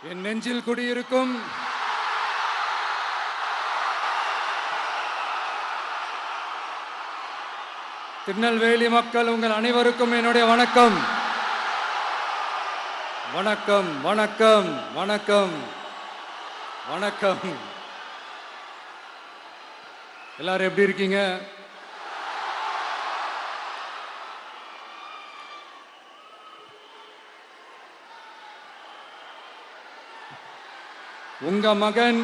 என் நெஞ்சில் குடியிருக்கும் திருநெல்வேலி மக்கள் உங்கள் அனைவருக்கும் என்னுடைய வணக்கம். வணக்கம் வணக்கம் வணக்கம் வணக்கம். எல்லாரும் எப்படி இருக்கீங்க? உங்க மகன்,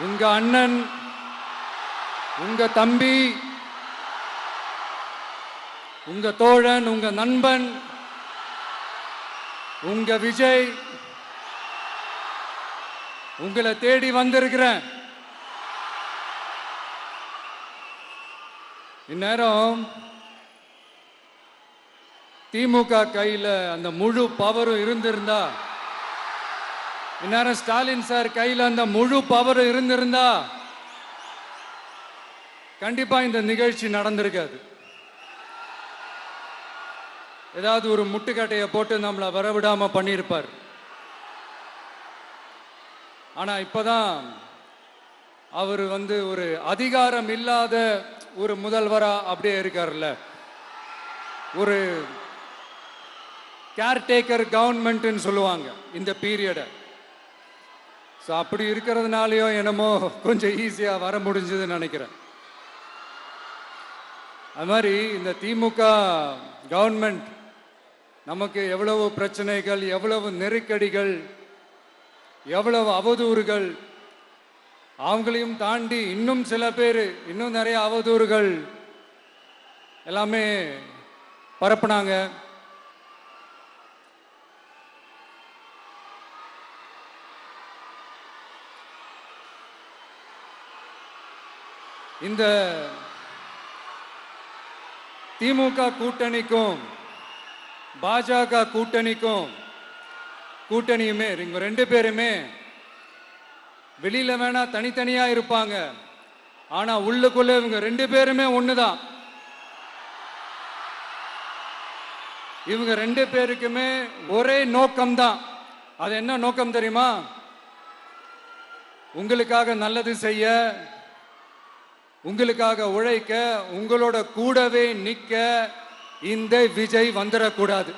உங்க அண்ணன், உங்க தம்பி, உங்க தோழன், உங்க நண்பன், உங்க விஜய் உங்களை தேடி வந்திருக்கிறேன். இந்நேரம் திமுக கையில அந்த முழு பவரும் இருந்திருந்தா, இந்நேரம் ஸ்டாலின் சார் கையில் அந்த முழு பவர் இருந்திருந்தா கண்டிப்பா இந்த நிகழ்ச்சி நடந்திருக்காது. ஏதாவது ஒரு முட்டுக்கட்டையை போட்டு நம்மளை வரவிடாம பண்ணியிருப்பார். ஆனா இப்பதான் அவர் ஒரு அதிகாரம் இல்லாத ஒரு முதல்வரா அப்படியே இருக்காருல்ல, ஒரு கேர்டேக்கர் கவர்மெண்ட்னு சொல்லுவாங்க இந்த பீரியடை. ஸோ அப்படி இருக்கிறதுனாலயோ என்னமோ கொஞ்சம் ஈஸியாக வர முடிஞ்சதுன்னு நினைக்கிறேன். அது மாதிரி இந்த திமுக கவர்மெண்ட் நமக்கு எவ்வளவு பிரச்சனைகள், எவ்வளவு நெருக்கடிகள், எவ்வளவு அவதூறுகள், அவங்களையும் தாண்டி இன்னும் சில பேர் இன்னும் நிறைய அவதூறுகள் எல்லாமே பரப்புனாங்க. இந்த திமுக கூட்டணிக்கும் பாஜக கூட்டணியுமே இவங்க ரெண்டு பேருமே வெளியில வேணா தனித்தனியா இருப்பாங்க, ஆனா உள்ளுக்குள்ள இவங்க ரெண்டு பேருமே ஒண்ணுதான். இவங்க ரெண்டு பேருக்குமே ஒரே நோக்கம்தான். அது என்ன நோக்கம் தெரியுமா? உங்களுக்காக நல்லது செய்ய, உங்களுக்காக உழைக்க, உங்களோட கூடவே நிக்க இந்த விஜய் வந்துடக்கூடாது.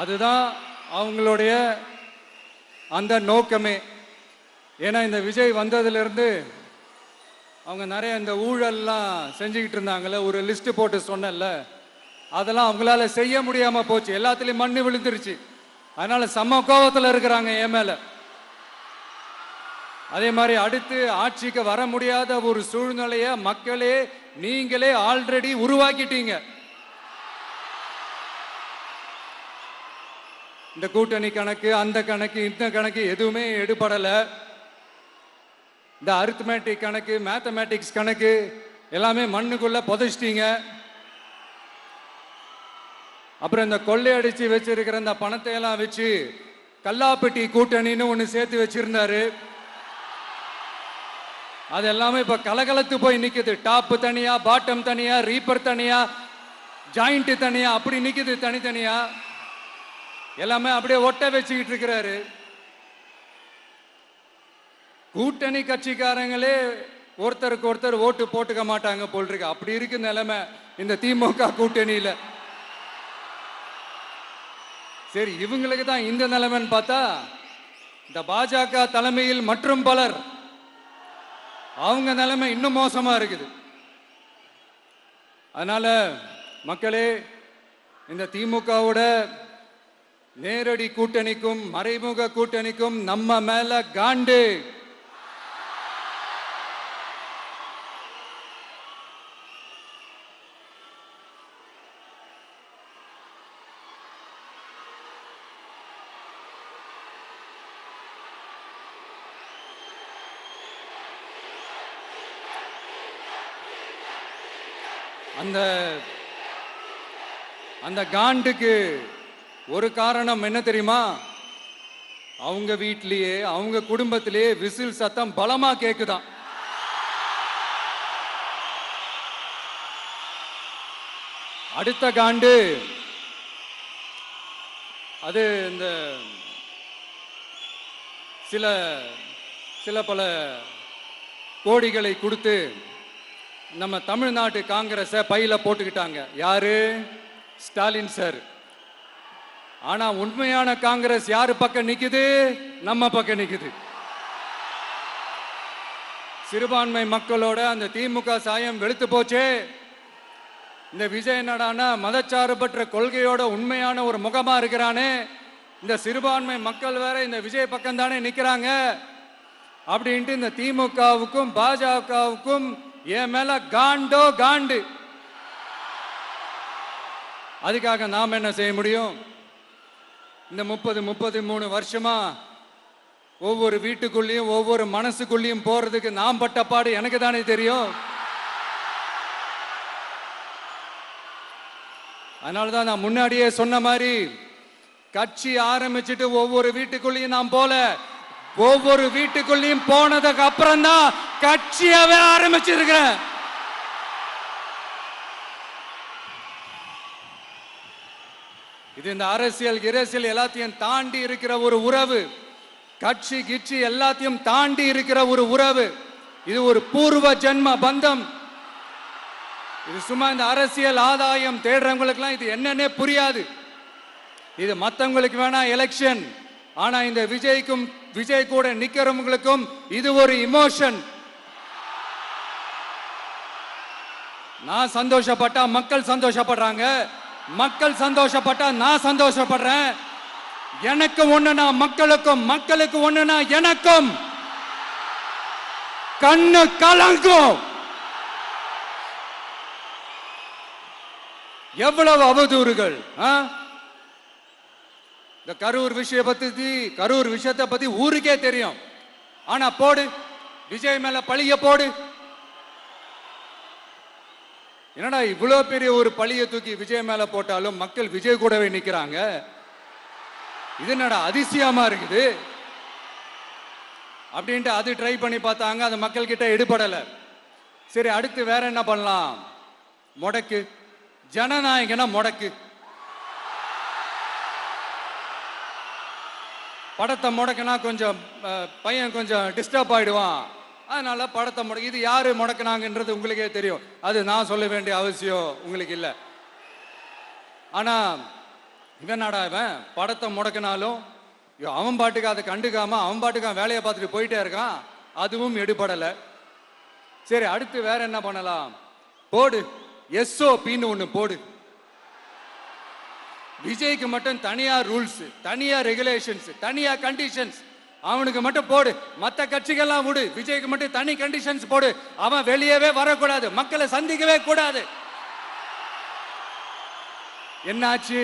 அதுதான் அவங்களுடைய அந்த நோக்கமே. ஏன்னா இந்த விஜய் வந்ததிலிருந்து அவங்க நிறைய இந்த ஊழல்லாம் செஞ்சுக்கிட்டு இருந்தாங்கல்ல, ஒரு லிஸ்ட் போட்டு சொன்னல, அதெல்லாம் அவங்களால செய்ய முடியாம போச்சு. எல்லாத்துலயும் மண்ணு விழுந்துருச்சு. அதனால செம்ம கோபத்தில் இருக்கிறாங்க என் மேல. அதே மாதிரி அடுத்து ஆட்சிக்கு வர முடியாத ஒரு சூழ்நிலைய மக்களே நீங்களே ஆல்ரெடி உருவாக்கிட்டீங்க. இந்த கூட்டணி கணக்கு, அந்த கணக்கு, இந்த கணக்கு எதுவுமே எடுபடல. இந்த அரித்மேட்டிக் கணக்கு, மேத்தமேட்டிக்ஸ் கணக்கு எல்லாமே மண்ணுக்குள்ள புதைச்சிட்டீங்க. அப்புறம் இந்த கொள்ளையடிச்சு வச்சிருக்கிற இந்த பணத்தை எல்லாம் வச்சு கல்லாப்பட்டி கூட்டணின்னு ஒன்று சேர்த்து வச்சிருந்தாரு. அது எல்லாமே இப்ப கலகலத்து போய் நிக்குது. டாப் தனியா, பாட்டம் தனியா, ரீப்பர் தனியா, ஜாயிண்ட் தனியா, அப்படி நிக்குது தனித்தனியா. எல்லாமே அப்படியே ஒட்ட வச்சுக்கிட்டு இருக்கிறாரு. கூட்டணி கட்சிக்காரங்களே ஒருத்தருக்கு ஒருத்தர் ஓட்டு போட்டுக்க மாட்டாங்க போல் இருக்கு. அப்படி இருக்கு நிலைமை இந்த திமுக கூட்டணியில. சரி, இவங்களுக்கு தான் இந்த நிலைமைன்னு பார்த்தா இந்த பாஜக தலைமையில் மற்றும் பலர் அவங்க நிலைமை இன்னும் மோசமா இருக்குது. அதனால மக்களே, இந்த திமுகவோட நேரடி கூட்டணிக்கும் மறைமுக கூட்டணிக்கும் நம்ம மேல காண்டு. அந்த காண்டுக்கு ஒரு காரணம் என்ன தெரியுமா? அவங்க வீட்டிலேயே, அவங்க குடும்பத்திலேயே விசில் சத்தம் பலமா கேக்குதான். அடுத்த காண்டு அது இந்த சில சில பல கோடிகளை கொடுத்து நம்ம தமிழ்நாட்டு காங்கிரஸை பையில போட்டுக்கிட்டாங்க. யாரு? ஸ்டாலின் சார். ஆனா உண்மையான காங்கிரஸ் யாரு பக்கம் நிக்குது? நம்ம பக்கம் நிக்குது. சிறுபான்மை மக்களோட அந்த திமுக சாயம் வெளுத்து போச்சே. இந்த விஜய் என்னடானா மதச்சார்பற்ற கொள்கையோட உண்மையான ஒரு முகமா இருக்கிறானே. இந்த சிறுபான்மை மக்கள் வேற இந்த விஜய் பக்கம் தானே நிக்கிறாங்க அப்படின்ட்டு இந்த திமுகவுக்கும் பாஜகவுக்கும் என் மேல காண்டோ காண்டு. அதுக்காக நாம் என்ன செய்ய முடியும்? இந்த 33 வருஷமா ஒவ்வொரு வீட்டுக்குள்ளேயும் ஒவ்வொரு மனசுக்குள்ளேயும் போறதுக்கு நாம் பட்ட பாடு எனக்கு தானே தெரியும். அதனாலதான் நான் முன்னாடியே சொன்ன மாதிரி கட்சி ஆரம்பிச்சுட்டு ஒவ்வொரு வீட்டுக்குள்ளேயும் நான் போல, ஒவ்வொரு வீட்டுக்குள்ளேயும் போனதுக்கு அப்புறம் தான் கட்சியாவே ஆரம்பிச்சிருக்கிறேன். இது இந்த அரசியல் எல்லாத்தையும் தாண்டி இருக்கிற ஒரு உறவு. கட்சி கிட்சி எல்லாத்தையும் தாண்டி இருக்கிற ஒரு உறவு. இது ஒரு பூர்வ ஜென்ம பந்தம். இது சும்மா இந்த அரசியல் ஆதாயம் தேடுறவங்களுக்குலாம் இது என்னன்னே புரியாது. இது மற்றவங்களுக்கு வேணா எலெக்ஷன். ஆனா இந்த விஜய் கூட நிக்கிறவங்களுக்கும் இது ஒரு இமோஷன். நான் சந்தோஷப்பட்டா மக்கள் சந்தோஷப்படுறாங்க, மக்கள் சந்தோஷப்பட்டா நான் சந்தோஷப்படுறேன். எனக்கு ஒண்ணுனா மக்களுக்கும், மக்களுக்கு ஒண்ணுனா எனக்கும். கண்ணு கலங்கும். எவ்வளவு அவதூறுகள்! இந்த கரூர் விஷயத்தை பத்தி ஊருக்கே தெரியும். ஆனா போடு, விஜய் மேல பழிய போடு. என்னடா இவ்வளவு பெரிய ஒரு பழிய தூக்கி விஜய் மேல போட்டாலும் மக்கள் விஜய் கூடவே நிக்கிறாங்க. இது என்னடா அதிசயமா இருக்குது அப்படின்ட்டு அது ட்ரை பண்ணி பார்த்தாங்க. அது மக்கள் கிட்ட எடுபடல. சரி, அடுத்து வேற என்ன பண்ணலாம்? முடக்கு. ஜனநாயகனா முடக்கு. படத்தை முடக்கினா கொஞ்சம் பையன் கொஞ்சம் டிஸ்டர்ப் ஆயிடுவான். அதனால படத்தை முடக்கு. இது யாரு முடக்கினாங்கன்றது உங்களுக்கே தெரியும். அது நான் சொல்ல வேண்டிய அவசியம் உங்களுக்கு இல்லை. ஆனா இவனாடா இவன் படத்தை முடக்கினாலும் அவன் பாட்டுக்கு அதை கண்டுக்காம அவன் பாட்டுக்கு வேலையை பார்த்துட்டு போயிட்டே இருக்கான். அதுவும் எடுபடல. சரி, அடுத்து வேற என்ன பண்ணலாம்? போடு, SOPன்னு ஒண்ணு போடு. விஜய்க்கு மட்டும் தனியா ரூல்ஸ், தனியா ரெகுலேஷன்ஸ், தனியா கண்டிஷன்ஸ் அவனுக்கு மட்டும் போடு. மற்ற கட்சிகள்லாம் விடு, விஜய்க்கு மட்டும் தனி கண்டிஷன்ஸ் போடு. அவன் வெளியவே வரக்கூடாது, மக்களை சந்திக்கவே கூடாது. என்னாச்சு?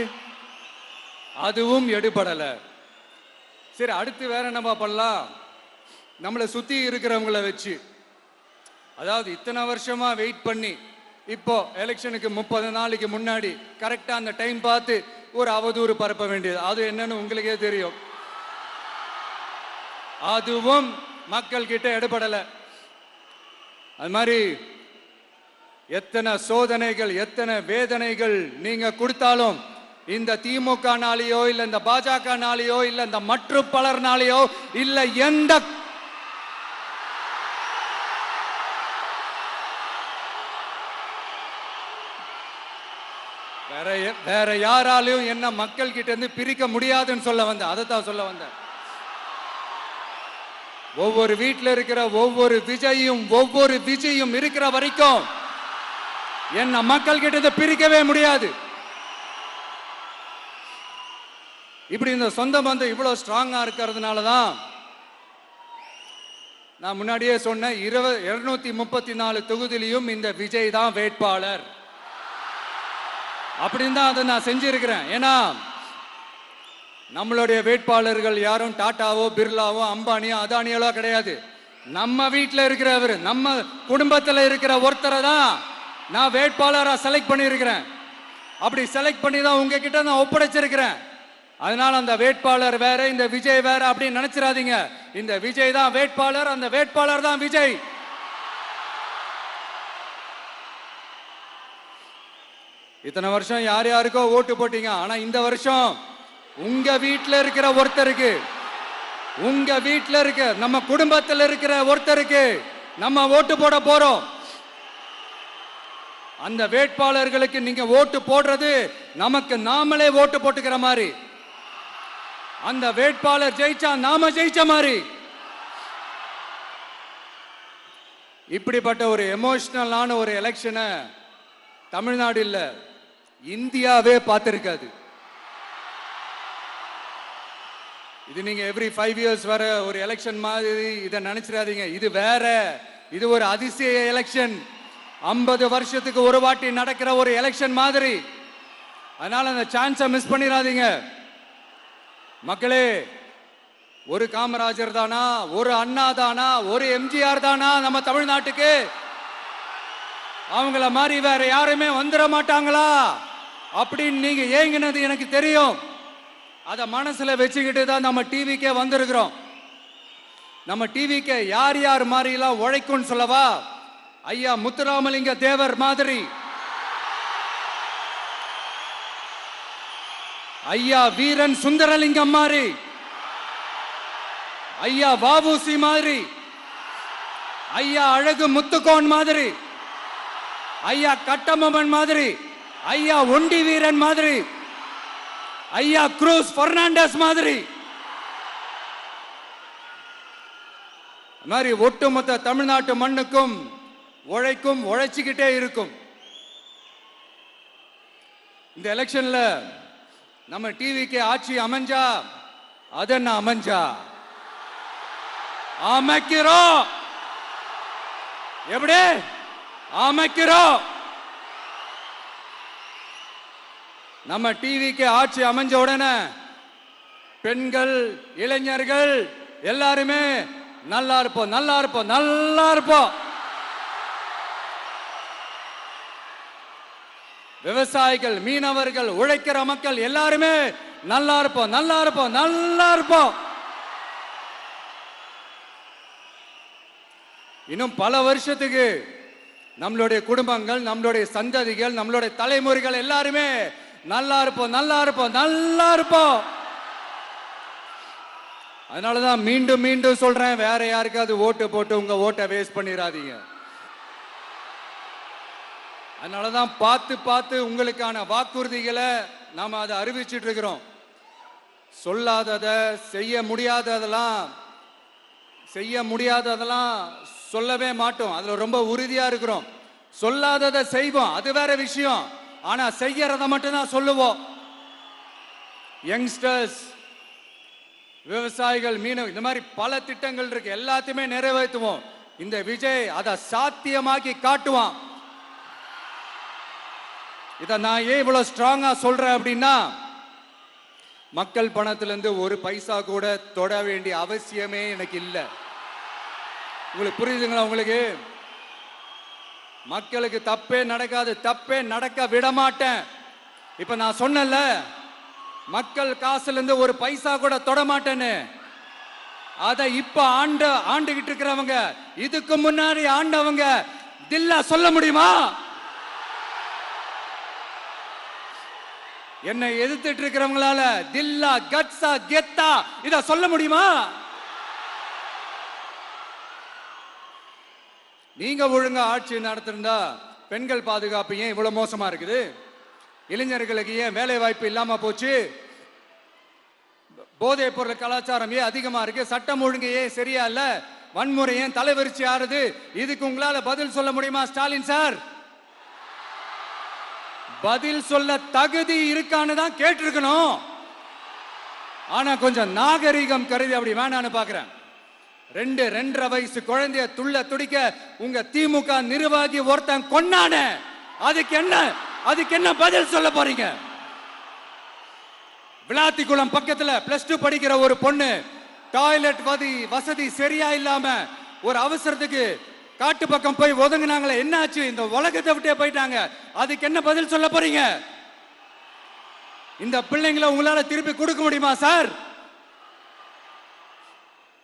அதுவும் எடுபடல. சரி, அடுத்து வேற என்ன பண்ணலாம்? நம்மளை சுத்தி இருக்கிறவங்களை வச்சு, அதாவது இத்தனை வருஷமா வெயிட் பண்ணி இப்போ எலெக்ஷனுக்கு 30 நாளைக்கு முன்னாடி கரெக்டா அந்த டைம் பார்த்து ஒரு அவதூறு பரப்ப வேண்டியது. அது என்னன்னு உங்களுக்கே தெரியும். அதுவும் மக்கள் கிட்ட எடுபடல. அது மாதிரி எத்தனை சோதனைகள், எத்தனை வேதனைகள் நீங்க கொடுத்தாலும் இந்த திமுக நாளையோ இல்ல இந்த பாஜக நாளையோ இல்ல இந்த மற்ற பலர் நாளையோ இல்ல எந்த வேற யாராலையும் என்ன மக்கள் கிட்ட இருந்து பிரிக்க முடியாதுன்னு சொல்ல வந்தேன். அதைத்தான் சொல்ல வந்தேன். ஒவ்வொரு வீட்டில் இருக்கிற ஒவ்வொரு விஜயும் இருக்கிற வரைக்கும் என்ன மக்கள் கிட்ட இருந்து பிரிக்கவே முடியாது. இப்படி இந்த சொந்த பந்தம் இவ்வளவு ஸ்ட்ராங்கா இருக்கிறதுனாலதான் நான் முன்னாடியே சொன்ன 234 தொகுதியிலும் இந்த விஜய் தான் வேட்பாளர் அப்படின்னு தான் அதை நான் செஞ்சிருக்கிறேன். ஏன்னா நம்மளுடைய வேட்பாளர்கள் யாரும் டாட்டாவோ பிர்லாவோ அம்பானியோ அதானியோ கிடையாது. நம்ம வீட்டில் இருக்கிறவர், நம்ம குடும்பத்தில் இருக்கிற ஒருத்தரை தான் நான் வேட்பாளராக செலக்ட் பண்ணியிருக்கிறேன். அப்படி செலக்ட் பண்ணி தான் உங்ககிட்ட நான் ஒப்படைச்சிருக்கிறேன். அதனால அந்த வேட்பாளர் வேற, இந்த விஜய் வேற அப்படின்னு நினைச்சிடாதீங்க. இந்த விஜய் தான் வேட்பாளர், அந்த வேட்பாளர் தான் விஜய். இத்தனை வருஷம் யார் யாருக்கோ ஓட்டு போட்டீங்க. ஆனா இந்த வருஷம் உங்க வீட்டில் இருக்கிற ஒருத்தருக்கு, உங்க வீட்டில் இருக்க நம்ம குடும்பத்தில் இருக்கிற ஒருத்தருக்கு நம்ம ஓட்டு போட போறோம். அந்த வேட்பாளர்களுக்கு நீங்க ஓட்டு போடுறது நமக்கு நாமளே ஓட்டு போட்டுக்கிற மாதிரி. அந்த வேட்பாளர் ஜெயிச்சா நாம ஜெயிச்ச மாதிரி. இப்படிப்பட்ட ஒரு எமோஷனலான ஒரு எலெக்ஷனை தமிழ்நாடு இல்ல, இந்தியாவே பார்த்திருக்காது. இது நீங்க எவ்ரி 5 years வர ஒரு எலெக்ஷன் மாதிரி இதை நினைச்சிடாதீங்க. இது வேற, இது ஒரு அதிசய எலெக்ஷன். 50 வருஷத்துக்கு ஒரு வாட்டி நடக்கிற ஒரு எலெக்ஷன் மாதிரி. அதனால அந்த சான்ஸை மிஸ் பண்ணிடாதீங்க மக்களே. ஒரு காமராஜர் தானா, ஒரு அண்ணா தானா, ஒரு எம்ஜிஆர் தானா நம்ம தமிழ்நாட்டுக்கு? அவங்கள மாதிரி வேற யாருமே வந்துட மாட்டாங்களா அப்படின்னு நீங்க ஏங்கினது எனக்கு தெரியும். அத மனசுல வச்சுக்கிட்டு தான் நம்ம டிவிக்கே வந்திருக்கிறோம். நம்ம டிவிக்கே யார் யார் மாதிரி எல்லாம் உழைக்கும் சொல்லவா? ஐயா முத்துராமலிங்க தேவர் மாதிரி, ஐயா வீரன் சுந்தரலிங்கம் மாதிரி, ஐயா வாவுசி மாதிரி, ஐயா அழகு முத்துக்கோன் மாதிரி, ஐயா கட்டபொம்மன் மாதிரி, ஐயா ஒண்டி வீரன் மாதிரி, ஐயா குரூஸ் பெர்னாண்டஸ் மாதிரி மாதிரி ஒட்டுமொத்த தமிழ்நாட்டு மண்ணுக்கும் உழைக்கும், உழைச்சிக்கிட்டே இருக்கும். இந்த எலெக்ஷன்ல நம்ம டிவிக்கு ஆட்சி அமைஞ்சா அதென்ன அமைஞ்சா அமைக்கிறோம். எப்படி அமைக்கிறோம்? நம்ம டிவிக்கு ஆட்சி அமைஞ்ச உடனே பெண்கள், இளைஞர்கள் எல்லாருமே நல்லா இருப்போம், நல்லா இருப்போம், நல்லா இருப்போம். விவசாயிகள், மீனவர்கள், உழைக்கிற மக்கள் எல்லாருமே நல்லா இருப்போம், நல்லா இருப்போம், நல்லா இருப்போம். இன்னும் பல வருஷத்துக்கு நம்மளுடைய குடும்பங்கள், நம்மளுடைய சந்ததிகள், நம்மளுடைய தலைமுறைகள் எல்லாருமே நல்லா இருப்போம், நல்லா இருப்போம், நல்லா இருப்போம். அதனாலதான் மீண்டும் மீண்டும் சொல்றேன், வேற யாருக்காவது ஓட்டு போட்டு உங்க ஓட்டை வேஸ்ட் பண்ணிடாதீங்க. அதனாலதான் பார்த்து பார்த்து உங்களுக்கான வாக்குறுதிகளை நாம அதை அறிவிச்சிட்டு இருக்கிறோம். சொல்லாதத, செய்ய முடியாததெல்லாம் சொல்லவே மாட்டோம். அதுல ரொம்ப உறுதியா இருக்கிறோம். சொல்லாததை செய்வோம், அது வேற விஷயம். ஆனா செய்யறத மட்டும் தான் சொல்லுவோம். யங்ஸ்டர்ஸ், விவசாயிகள், மீனவ, இந்த மாதிரி பல திட்டங்கள் இருக்கு, எல்லாத்தையுமே நிறைவேற்றுவோம். இந்த விஜய் அதை சாத்தியமாக்கி காட்டுவான். இதை நான் ஏன் இவ்வளவு ஸ்ட்ராங்கா சொல்றேன் அப்படின்னா, மக்கள் பணத்திலிருந்து ஒரு பைசா கூட தொட வேண்டிய அவசியமே எனக்கு இல்லை. உங்களுக்கு புரியுதுங்களா? உங்களுக்கு மக்களுக்கு தப்பே நடக்காது, தப்பே நடக்க விட மாட்டேன். இப்ப நான் சொன்னல, மக்கள் காசுல இருந்து ஒரு பைசா கூட தொட மாட்டேன்னு. அத இப்ப ஆண்டுகிட்டு இருக்கிறவங்க, இதுக்கு முன்னாடி ஆண்டவங்க தில்லா சொல்ல முடியுமா? என்னை எதிர்த்துட்டு இருக்கிறவங்களால தில்லா, கட்ஸா, கெத்தா இத சொல்ல முடியுமா? நீங்க ஒழுங்கா ஆட்சி நடத்திருந்தா பெண்கள் பாதுகாப்பு ஏன் இவ்வளவு மோசமா இருக்குது? இளைஞர்களுக்கு ஏன் வேலை வாய்ப்பு இல்லாம போச்சு? போதைப் பொருள் கலாச்சாரம் ஏன் அதிகமா இருக்கு? சட்டம் ஒழுங்கு ஏன் சரியா இல்ல? வன்முறை ஏன் தலைவரிச்சு ஆறுது? இதுக்கு உங்களால பதில் சொல்ல முடியுமா ஸ்டாலின் சார்? பதில் சொல்ல தகுதி இருக்கான்னு தான் கேட்டிருக்கணும். ஆனா கொஞ்சம் நாகரிகம் கருதி அப்படி வேணான்னு பாக்குறேன். 2-2.5 வயசு குழந்தைய துள்ள துடிக்க உங்க திமுக நிர்வாகி ஒருத்தன் கொன்னான, அதுக்கு என்ன பதில் சொல்ல போறீங்க? விளாத்திக்குளம் பக்கத்துல +2 படிக்கிற ஒரு பொண்ணு டாய்லெட் வசதி சரியா இல்லாம ஒரு அவசரத்துக்கு காட்டு பக்கம் போய் ஒதுங்கினாங்களே, என்னாச்சு? இந்த உலகத்தை விட்டே போயிட்டாங்க. அதுக்கு என்ன பதில் சொல்ல போறீங்க? இந்த பிள்ளைங்களை உங்களால திருப்பி கொடுக்க முடியுமா சார்?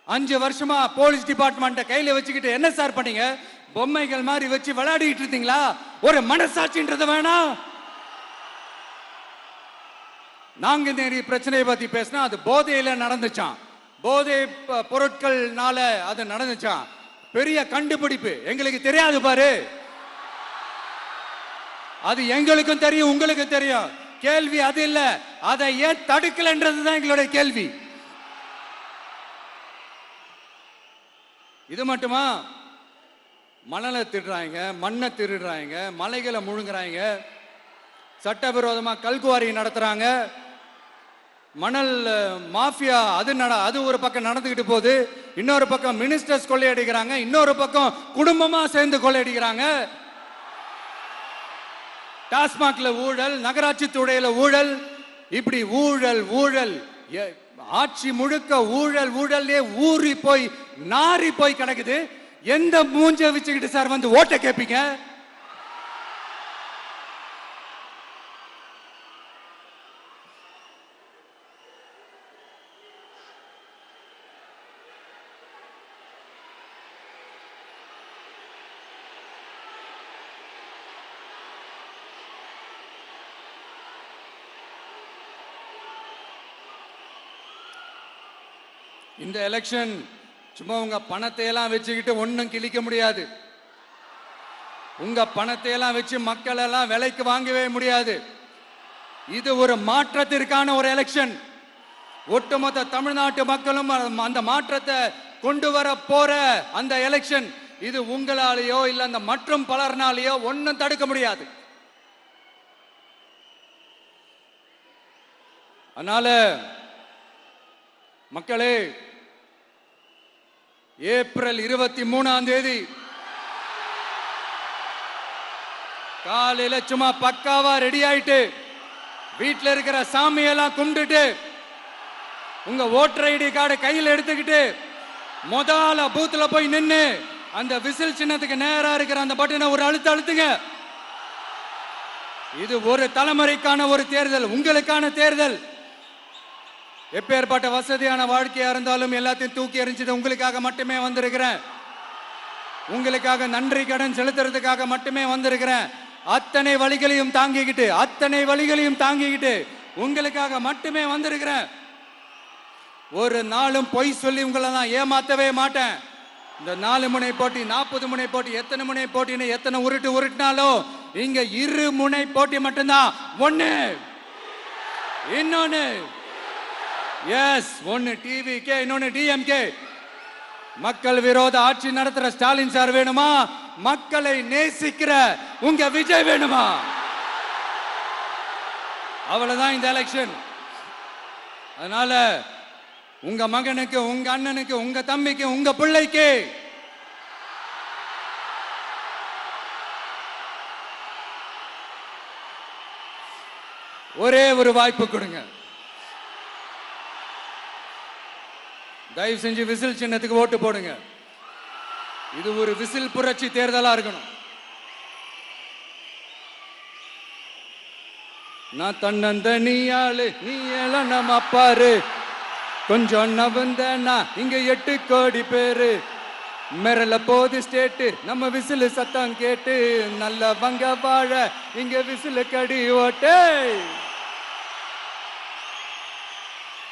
5 வருஷமா போலீஸ் டிபார்ட்மெண்ட்டை கையில வச்சுக்கிட்டு என்ன சார் பண்ணீங்க? பொம்மைகள் மாதிரி வச்சு விளையாடிட்டு இருந்தீங்களா? ஒரு மனசாட்சின்றது வேணாம். நாங்குநேரி பிரச்சனையை பத்தி பேசினா அது போதையில நடந்துச்சான், போதை பொருட்கள்னால அது நடந்துச்சான். பெரிய கண்டுபிடிப்பு எங்களுக்கு தெரியாது பாரு, அது எங்களுக்கும் தெரியும் உங்களுக்கும் தெரியும். கேள்வி அது இல்ல, அதை ஏன் தடுக்கலன்றதுதான் எங்களுடைய கேள்வி. இது மட்டுமா? மணலை திருடுறாங்க, மண்ணை திருடுறாங்க, மலைகளை முழுங்குறாங்க, சட்டவிரோதமாக கல்குவாரி நடத்துறாங்க, மணல் மாஃபியா அது ஒரு பக்கம் நடந்துகிட்டு போகுது. இன்னொரு பக்கம் மினிஸ்டர்ஸ் கொள்ளையடிக்கிறாங்க, இன்னொரு பக்கம் குடும்பமா சேர்ந்து கொள்ளையடிக்கிறாங்க. டாஸ்மாக்ல ஊழல், நகராட்சி துறையில ஊழல், இப்படி ஊழல் ஊழல், ஆட்சி முழுக்க ஊழல் ஊழல்லே ஊறி போய் நாரி போய் கிடக்குது. எந்த மூஞ்ச வச்சுக்கிட்டு சார் வந்து ஓட்ட கேட்பீங்க? இந்த எலெக்ஷன் சும்மா உங்க பணத்தை எல்லாம் வச்சுக்கிட்டு ஒன்னும் கிழிக்க முடியாது. உங்க பணத்தை எல்லாம் வச்சு மக்கள் எல்லாம் விலைக்கு வாங்கவே முடியாது. இது ஒரு மாற்றத்திற்கான ஒரு எலெக்ஷன். ஒட்டுமொத்த தமிழ்நாட்டு மக்களும் அந்த மாற்றத்தை கொண்டு வர போற அந்த எலெக்ஷன். இது உங்களாலேயோ இல்ல அந்த மற்றும் பலர்னாலேயோ ஒன்னும் தடுக்க முடியாது. அதனால மக்களே, ஏப்ரல் 23ஆம் தேதி காலையில சும்மா பக்காவா ரெடி ஆயிட்டு வீட்டில் இருக்கிற சாமியெல்லாம் கும்பிட்டுட்டு உங்க ஓட்டர் ஐடி கார்டை கையில் எடுத்துக்கிட்டு முதல்ல பூத்துல போய் நின்று அந்த விசில் சின்னத்துக்கு நேரா இருக்கிற அந்த பட்டனை ஒரு அழுத்துங்க. இது ஒரு தலைமுறைக்கான ஒரு தேர்தல், உங்களுக்கான தேர்தல். எப்பேற்பட்ட வசதியான வாழ்க்கையா இருந்தாலும் எல்லாத்தையும் தூக்கி எறிஞ்சது உங்களுக்காக மட்டுமே வந்திருக்கிறேன். உங்களுக்காக நன்றி கடன் செலுத்துறதுக்காக மட்டுமே வந்திருக்கிறேன். அத்தனை வழிகளையும் தாங்கிக்கிட்டு உங்களுக்காக மட்டுமே வந்திருக்கிறேன். ஒரு நாளும் பொய் சொல்லி உங்களை நான் ஏமாத்தவே மாட்டேன். இந்த 4 முனை போட்டி, 40 முனை போட்டி, எத்தனை முனை போட்டின்னு எத்தனை உருட்டினாலும் இங்க 2 முனை போட்டி மட்டும்தான். ஒண்ணு, இன்னொன்னு எஸ், ஒன்னு டிவிகே, இன்னொன்னு டிஎம்கே. மக்கள் விரோத ஆட்சி நடத்துற ஸ்டாலின் சார் வேணுமா? மக்களை நேசிக்கிற உங்க விஜய் வேணுமா? அவ்வளவுதான் இந்த எலெக்ஷன். அதனால உங்க மகனுக்கு, உங்க அண்ணனுக்கு, உங்க தம்பிக்கு, உங்க பிள்ளைக்கு ஒரே ஒரு வாய்ப்பு கொடுங்க. தயவு செஞ்சு விசில் சின்னத்துக்கு ஓட்டு போடுங்க. இது ஒரு விசில் புரட்சி தேர்தலா இருக்கணும். நான் தன்னந்த நீயாளு, நீ நம்ம அப்பாரு, கொஞ்சம் நவந்தனா இங்க 8 கோடி பேரு, மிரல போது ஸ்டேட்டு நம்ம விசில் சத்தம் கேட்டு, நல்ல வங்க வாழ இங்க விசில் கடி ஓட்டே.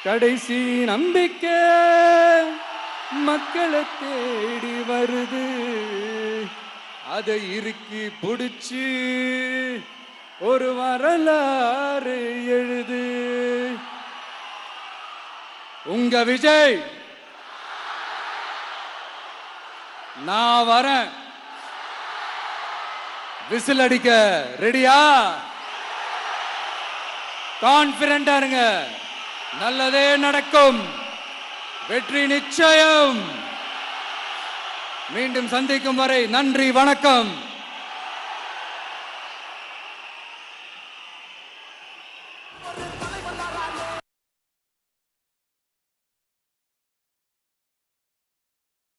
கடைசி நம்பிக்கை மக்களை தேடி வருது, அதை இறுக்கி புடிச்சு ஒரு வரலாறு எழுது. உங்க விஜய், நான் வரேன். விசில் அடிக்க ரெடியா? கான்பிடண்டா இருங்க, நல்லதே நடக்கும், வெற்றி நிச்சயம். மீண்டும் சந்திக்கும் வரை நன்றி, வணக்கம்.